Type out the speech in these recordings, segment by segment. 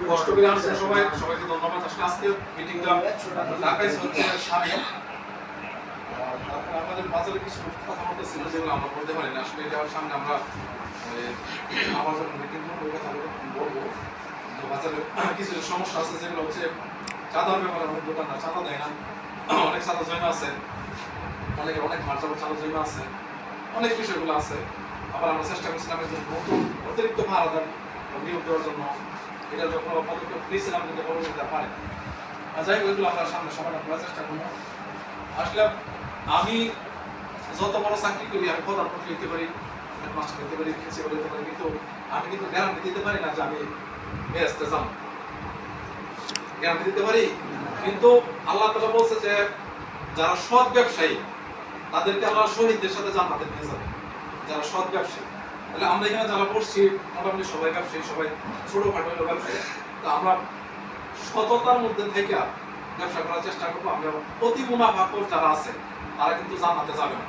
কষ্ট করে আসছেন সবাই, সবাইকে ধন্যবাদ। আসলে আজকে মিটিংটা ঢাকায় হচ্ছে সামনে আমাদের বাজারে কিছু কথাবার্তা ছিল যেগুলো আমরা বলতে পারি না। আসলে যাওয়ার সামনে আমরা আবার যখন মিটিং করবো ওই কথাগুলো বলবো। তো বাজারে কিছু সমস্যা আছে যেগুলো হচ্ছে চাঁদার ব্যাপারে অনেক দোকানদার চাঁদা দেয় না, অনেক চাঁদা জমা আছে, অনেকের অনেক মার্জার চাঁদা জমা আছে, অনেক বিষয়গুলো আছে। আবার আমরা চেষ্টা করছিলাম একজন নতুন অতিরিক্ত ভাড়াদার নিয়োগ দেওয়ার জন্য, এটা যখন পদক্ষেপ নিয়েছিলাম কিন্তু পরবর্তীতে পারে। যাই হোক এগুলো আমরা সামনে সমাধান করার চেষ্টা করবো। আসলে আমি যত বড় চাকরি করি, আমি প্রধানমন্ত্রী হতে পারি, হেডমাস্টার হতে পারি, প্রিন্সিপাল হতে পারি, কিন্তু আমি কিন্তু গ্যারান্টি দিতে পারি না যে আমি বেহেশতে যাব। গ্যারান্টি দিতে পারি, কিন্তু আল্লাহ তাআলা বলছে যে যারা সৎ ব্যবসায়ী তাদেরকে আল্লাহ শহীদদের সাথে জান্নাতে নিয়ে যাবে। যারা সৎ ব্যবসায়ী, তাহলে আমরা এখানে যারা পড়ছি মোটামুটি সবাই ব্যবসায়ী, সবাই ছোটখাটো হলো ব্যবসায়ী। তো আমরা সততার মধ্যে থেকে ব্যবসা করার চেষ্টা করবো। আমরা অতি মুনাফাখোর যারা আছে তারা কিন্তু জান্নাতে যাবে না।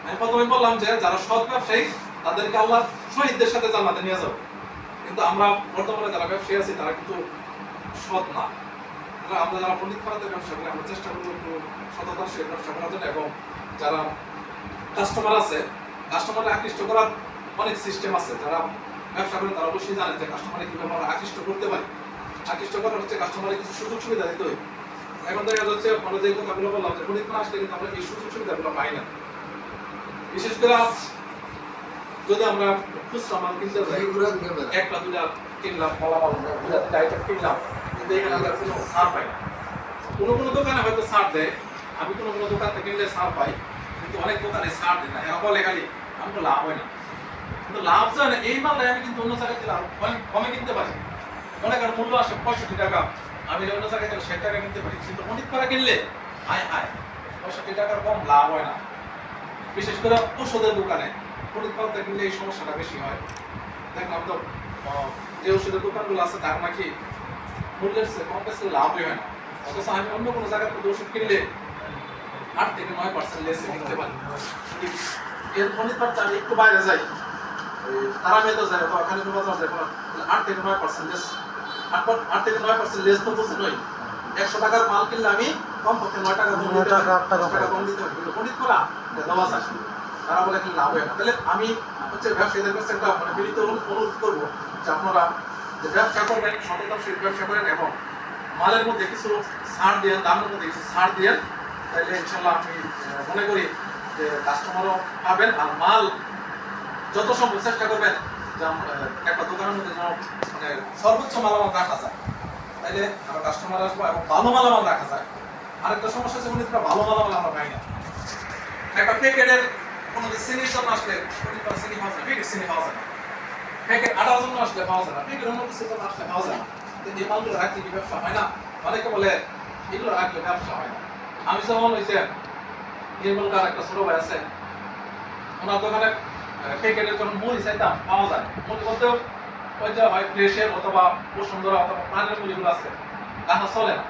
আমি প্রথমে বললাম যে যারা সৎ ব্যবসায়ী তাদেরকে আল্লাহ শহীদদের সাথে জান্নাতে নিয়ে যাবে, কিন্তু আমরা বর্তমানে যারা ব্যবসায়ী আছি তারা কিন্তু সৎ না। আমরা যারা পণ্ডিত পাড়াতে ব্যবসা করি আমরা চেষ্টা করবো একটু সততার সহিত ব্যবসা করার জন্য, এবং যারা কাস্টমার আছে কাস্টমারকে আকৃষ্ট করার অনেক সিস্টেম আছে। যারা ব্যবসা করে তারা অবশ্যই জানেন যে কাস্টমারকে কিভাবে আমরা আকৃষ্ট করতে পারি। আকৃষ্ট করার হচ্ছে কাস্টমারের কিছু সুযোগ সুবিধা দিতে হয়। এখন দেখা যাচ্ছে আমরা যে কথাগুলো বললাম যে পণ্ডিত পাড়া আসলে কিন্তু আমরা এই সুযোগ সুবিধাগুলো পাই না। বিশেষ করে যদি আমরা খুচরা মাল কিনতে যাই, একটা দুটা কিনলাম, ফলাফল দুটা তিনটা আইটেম কিনলাম, কিন্তু এখানে আমরা কোনো ছাড় পাই না। কোনো কোনো দোকানে হয়তো ছাড় দেয়, আমি কোনো কোনো দোকান থেকে কিনলে ছাড় পাই, কিন্তু অনেক দোকানে ছাড় দেয় না। এরা বলে খালি আমি তো লাভ হয় না। কিন্তু লাভ যায় না এই মালটা আমি কিন্তু অন্য জায়গায় থেকে কমে কিনতে পারি। মনে করেন মূল্য আসে 65 টাকা, আমি অন্য জায়গায় থেকে 60 টাকা কিনতে পারি, কিন্তু অনেক পাড়া কিনলে হায় হায় 65 টাকার কম লাভ হয় না। বিশেষ করে ওষুধের দোকানে পণ্ডিত পাড়াতে কিনলে এই সমস্যাটা বেশি হয়। দেখলাম তো যে ওষুধের দোকানগুলো আছে তার নাকি মূল্যের চেয়ে কম বেশি লাভই হয় না। অথচ আমি অন্য কোনো জায়গায় থেকে ওষুধ কিনলে 8 থেকে 9% লেসে কিনতে পারি। এর পণ্ডিত পাড়াতে আমি একটু বাইরে যাই, তারা মেয়েতে যায় বা ওখানে বাজার যায় 8 থেকে 9% লেস। 8 থেকে 9% লেস তো বুঝতে নয়। 100 টাকার মাল কিনলে আমি কমপক্ষে 9 টাকা কম দিতে হবে, 10 টাকা কম দিতে হবে। কিন্তু পণ্ডিত পাড়া দেওয়া যায়, তারা বলে কি লাভ হয় না। তাহলে আমি হচ্ছে ব্যবসায়ীদের কাছে একটা মানে বিনীত অনুরোধ করবো যে আপনারা যে ব্যবসা করবেন সততার সহিত ব্যবসা করেন, এবং মালের মধ্যে কিছু ছাড় দিয়ে, দামের মধ্যে কিছু ছাড় দিয়ে, তাহলে ইনশাল্লাহ আমি মনে করি যে কাস্টমারও পাবেন। আর মাল যত সম্ভব চেষ্টা করবেন যে একটা দোকানের মধ্যে যেন মানে সর্বোচ্চ মালামাল রাখা যায়, তাইলে আমরা কাস্টমার আসবো এবং ভালো মালামাল রাখা যায়। আরেকটা সমস্যা হচ্ছে ভালো মালামাল আমরা পাই না। একটা প্যাকেটের কোনো চিনির জন্য আসলে চিনি পাওয়া যায়, প্যাকেট চিনি পাওয়া যায় না। প্যাকেট আটার জন্য আসলে পাওয়া যায় না, প্যাকেট অন্য কিছুর জন্য আসলে পাওয়া যায় না। কিন্তু এই মালগুলো রাখলে কি ব্যবসা হয় না? অনেকে বলে এগুলো রাখলে ব্যবসা হয় না। আমি যেমন ওই যে নির্মলকার একটা ছোট ভাই আছে, ওনার দোকানে প্যাকেটের যখন মুড়ি চাইতাম পাওয়া যায়। মুড়ি বলতেও ওই যে হয় ফ্রেশের অথবা বসুন্ধরা অথবা পানের মুড়িগুলো আছে, রাখা চলে না।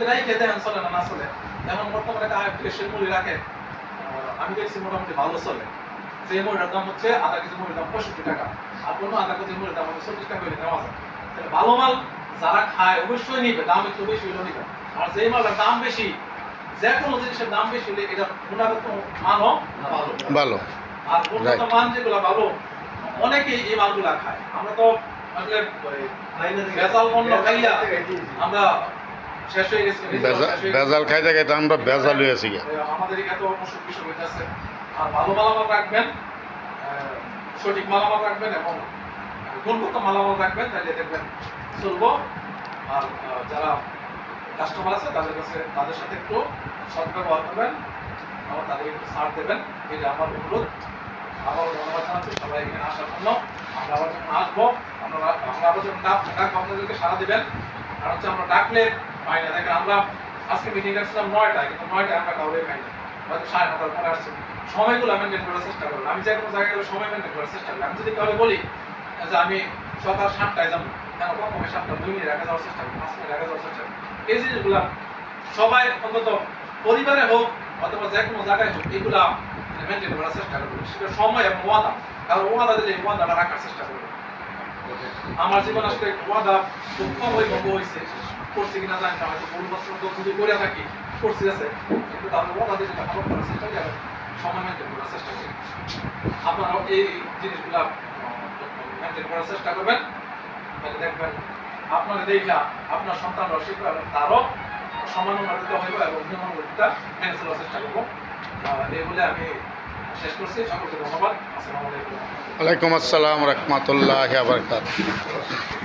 এটাই খেতে চলে না, না চলে। এখন বর্তমানে ফ্রেশের মুড়ি রাখে, আমি দেখছি মোটামুটি ভালো চলে। যে মুড়িটার দাম হচ্ছে আধা কেজি মুড়ির দাম 65 টাকা, আর কোনো আধা কেজি মুড়ির দাম 40 টাকা হলে নেওয়া যায়। তাহলে ভালো মাল যারা খায় অবশ্যই নিবে, দাম একটু বেশি হলেও নিবে। আর যে মালটার দাম বেশি, যে কোনো জিনিসের দাম বেশি হলে এটা গুণগত মানও ভালো ভালো, আর গুণগত মান যেগুলো ভালো অনেকেই এই মালগুলা খায়। আমরা তো আসলে ভেজাল পণ্য খাইয়া আমরা শেষ হয়ে গেছে, ভেজাল খাইতে খাইতে আমরা ভেজাল হয়ে আছি। আমাদের এত অসুখ বিসুখ হইতেছে। আর ভালো মালামাল রাখবেন, সঠিক মালামাল রাখবেন এবং গুণগত মালামাল রাখবেন, তাহলে দেখবেন চলবো। আর যারা কাস্টমার আছে তাদের কাছে তাদের সাথে একটু সদ্ব্যবহার করবেন, আবার তাদের একটু ছাড় দেবেন, এটা আমার অনুরোধ। আবার ধন্যবাদ জানাচ্ছি সবাই এখানে আসার জন্য। আমরা আবার যখন আসবো আমরা আবার যখন ডাকবো আপনাদেরকে সাড়া দেবেন। আর হচ্ছে আমরা ডাকলে পাই না। দেখেন আমরা আজকে মিটিং রাখছিলাম 9টায়, কিন্তু 9টায় আমরা কাউরে পাই না, হয়তো 9:30টার পরে আসছি। সময়গুলো মেনটেন করার চেষ্টা করবো। আমি যে কোনো জায়গায় গেলে সময় মেনটেন করার চেষ্টা করি। আমি যদি কাউকে বলি যে আমি সকাল 7টায় যাবো, কেন কখনো 7টা 2 মিনিট আগে যাওয়ার চেষ্টা করি, 5 মিনিট আগে যাওয়ার চেষ্টা করি। এই জিনিসগুলা সবাই অন্তত পরিবারে হোক অথবা যে কোনো জায়গায় হোক এগুলা মেনটেন করার চেষ্টা করবো। সেটা সময় এবং ওয়াদা কারণ ওয়াদা দিলে ওয়াদাটা রাখার চেষ্টা করবেন। আমার জীবন আসলে ওয়াদা খুব কম ভঙ্গ হয়েছে, করছি কিনা জানি না, হয়তো ভুল বছর যদি করে থাকি করছি আছে, কিন্তু তাহলে ওয়াদা দিলে ভালো করার চেষ্টা করি, সময় মেনটেন করার চেষ্টা করি। আপনারাও এই জিনিসগুলা মেনটেন করার চেষ্টা করবেন, তাহলে দেখবেন আপনারা দেখা আপনার সন্তানরাও শিখবে এবং তারও সমানুপাতিত হইব এবং নিয়মাবলীটা মেনে চলার চেষ্টা করবো। এই বলে আমি শেষ করছি। সকলকে ধন্যবাদ। আসসালামু আলাইকুম। ওয়ালাইকুম আসসালাম রহমতুল্লাহ বারকাত।